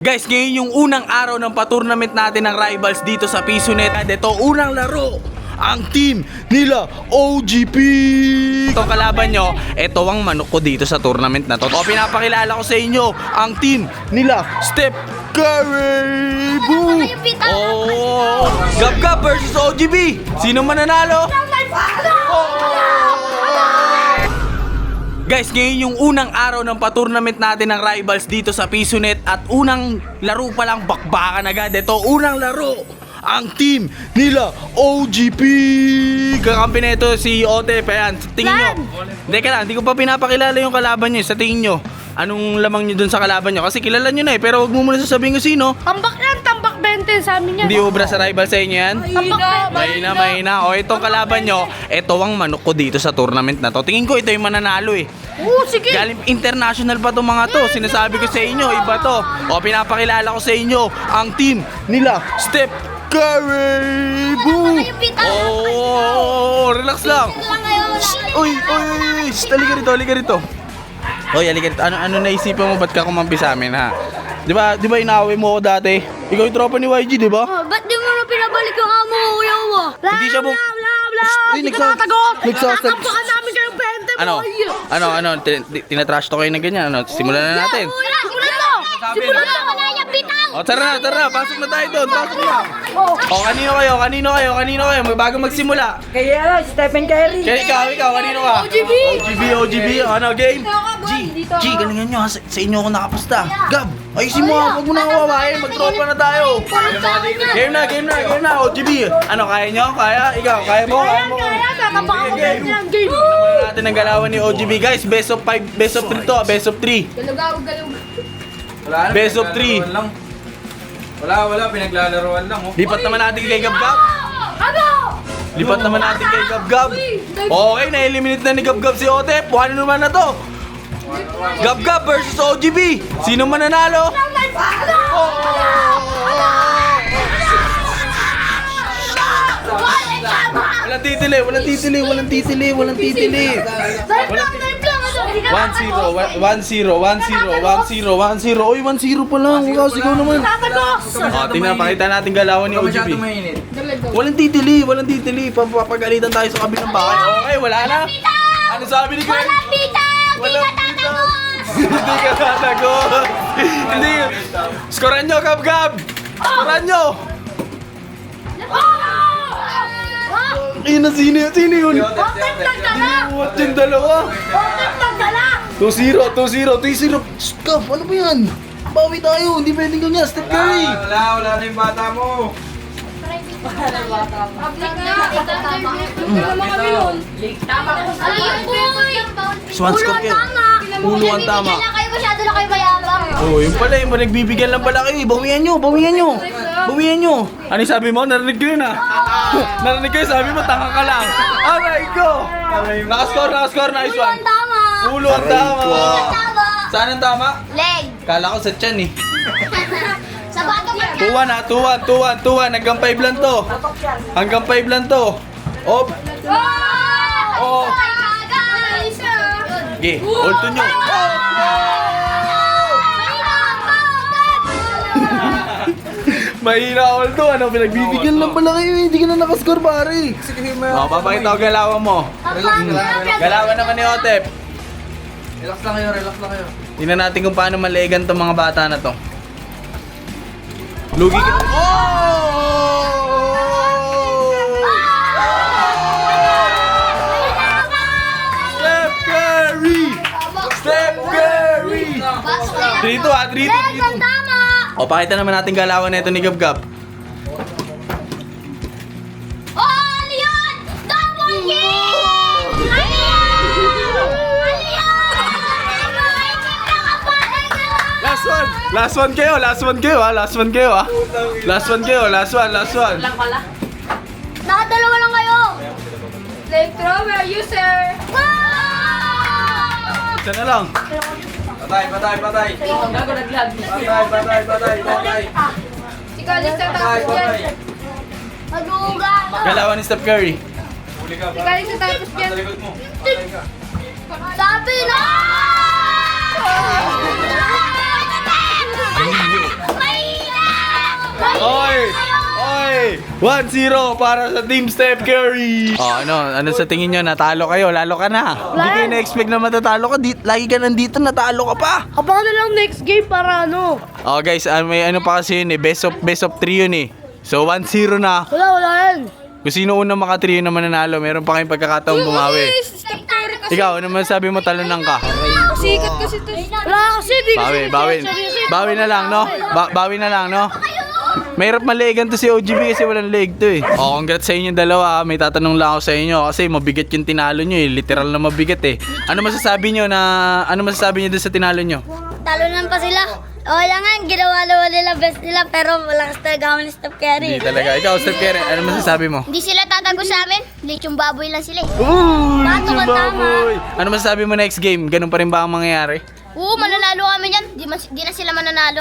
Guys, ngayon yung unang araw ng pa-tournament natin ng Rivals dito sa PisoNet. Ito, unang laro, ang team nila OGP. Itong kalaban nyo, ito ang manok ko dito sa tournament na to. O, pinapakilala ko sa inyo, ang team nila Steph Curry. Boo! Oh, Gab versus OGP. Sino mananalo? Guys, ngayon yung unang araw ng pa-tournament natin ng Rivals dito sa PisoNet. At unang laro pa lang, bakbakan agad. Ito, unang laro, ang team nila OGP. Kakampi na ito si Otep. Ayan, tingin nyo. Hindi ko pa pinapakilala yung kalaban nyo. Sa tingin nyo, anong lamang nyo dun sa kalaban nyo? Kasi kilala nyo na eh, pero wag mo muna sasabihin ko sino. Tambak yan, tambak 20 sa amin yan. Hindi obra sa Rivals sa inyo yan? Tambak Mahina. O, itong kalaban nyo, ito ang manok ko dito sa tournament na to. Tingin ko ito yung mananalo eh. Oo, sige. Galing international pa itong mga to. Sinasabi ko sa inyo, iba to. O, pinapakilala ko sa inyo, ang team nila Steph Curry. Boo! Oh, relax lang. Uy, halika rito. Oy, halika rito. Ano naisipan mo, ba't ka kumampi sa amin, ha? Di ba inaaway mo ako dati? Ikaw yung tropa ni YG, di ba? Oh, ba't di mo na pinabalik yung amo ko, kuya mo? Hindi siya bum- Uy, Hindi ka natagot. nagsasag- Natampakan namin kayong 20 mo. Ano, tinatrash to kayo na ganyan. Ano, simulan na natin. Simulan mo. O, tara na. Pasok na tayo doon. Pasok na. O, kanino kayo? Bago magsimula. Kaya Stephen Curry. Ikaw, kanino ka? OGB. Ano, game? G, galingan nyo ha. Sa inyo ako nakapasta. Gab, ayusin mo ha. Huwag mo na kawawain. Mag-tropa na tayo. Game na. OGB. Ano, kaya nyo? Kaya? Ikaw, kaya mo? Natampakan ko Game. yan, game. Naman natin ang galawan ni OGB. Guys, best of 5, best of 3 to. Best of 3. Best of 3. Wala, pinaglalaroan lang oh. Lipat naman natin kay Gab-Gab. Ano? Lipat naman natin kay Gab-Gab. Okay, na-eliminate na ni Gab-Gab si Otep. Ano naman na to? Gab-Gab versus OGB. Sino mananalo? Walang titili. 1-0. 1-0. Uy, 1-0 pa lang. Huwag sigaw naman. Tingnan, pakita natin galawan ni OGB. Masyado mainit. Walang titili. Papagalitan tayo sa kabilang bahay. Okay, wala na. Ano sabi ni Greg? Walang bitag. Hindi ka tatagot. Hindi. Skoran nyo, Gab-Gab. Skoran nyo. Sino yun? What yung dalawa? 2-0. 3-0. Gab, ano ba yan? Bawi tayo. Hindi pwedeng ganyan. Steph Curry. Wala na yung bata mo. Swan score kayo. Ulo ang tama. Masyado na kayo mayabang. Oh, yung pala, yung nagbibigyan lang pala kayo. Bawian nyo. Ano sabi mo? Narinig ko yun, ha? Narinig ko yun, sabi mo, tanga ka lang. Aray ko. Nakascore, nice one. Tama. Ulo ang tama. Tama. Saan ang tama? Leg. Kala ko sa tiyan, eh. Sa bato ba? 2-1, hanggang 5 lang to. Op. Oh. Okay, hold to nyo. Mahina all to. Ano, pinagbibigyan lang pala kayo. Hindi ka na nakascore, pare. Papakita ko galawan mo. Galawan naman ni Otep. Relax lang kayo. Tingnan natin kung paano malegan tong mga bata na to. Lugi ka. Steph Curry! 3-2 ha, 3-2. Tama. O, pakita naman natin galawan na ito ni Gab-Gab. Oh, ano yun? Double kill! Ano yan? Last one kayo ha. Last one. Nakadalawa lang kayo. Flamethrower user. Isa na lang. Patay. Gago naglag. Patay. Si Kalis na tapos yan. Maduga. Galawan ni Steph Curry. Huli ka. Si Kalis na tapos yan. Sa likod mo. Sabi na! Oy! Oy! 1-0 para sa Team Steph Curry. Oh, ano sa tingin nyo? Natalo kayo, lalo ka na. Hindi kayo na-expect na matatalo ka. Lagi ka nandito, natalo ka pa. Abangan na lang next game para ano. Oh guys, may ano pa kasi yun eh. Best of 3 yun eh. So 1-0 na. Wala yan. Kung sino unang maka-3 na mananalo, meron pa kayong pagkakataong bumawi. Steph Curry kasi. Ikaw, ano man sabi mo, talunan ka? Sikat kasi to. Wala kasi, di Bawi na lang, no? Bawi na lang, no? Mahirap maligan to si OGB kasi walang leg to eh. Oh, congrats sa inyo dalawa. May tatanong lang ako sa inyo kasi mabigat yung tinalo nyo eh. Literal na mabigat eh. Ano masasabi nyo doon sa tinalo nyo? Talunan pa sila. O yan nga, ginawa nila best nila pero malakas talaga kami ni Steph Curry. Hindi talaga. Ikaw, Steph Curry, ano masasabi mo? Hindi sila tatago sa amin. Lechong baboy lang sila eh. Uy, Bato ka, tama. Ano masasabi mo next game? Ganun pa rin ba ang mangyayari? Oo, mananalo kami yan. Di na sila mananalo.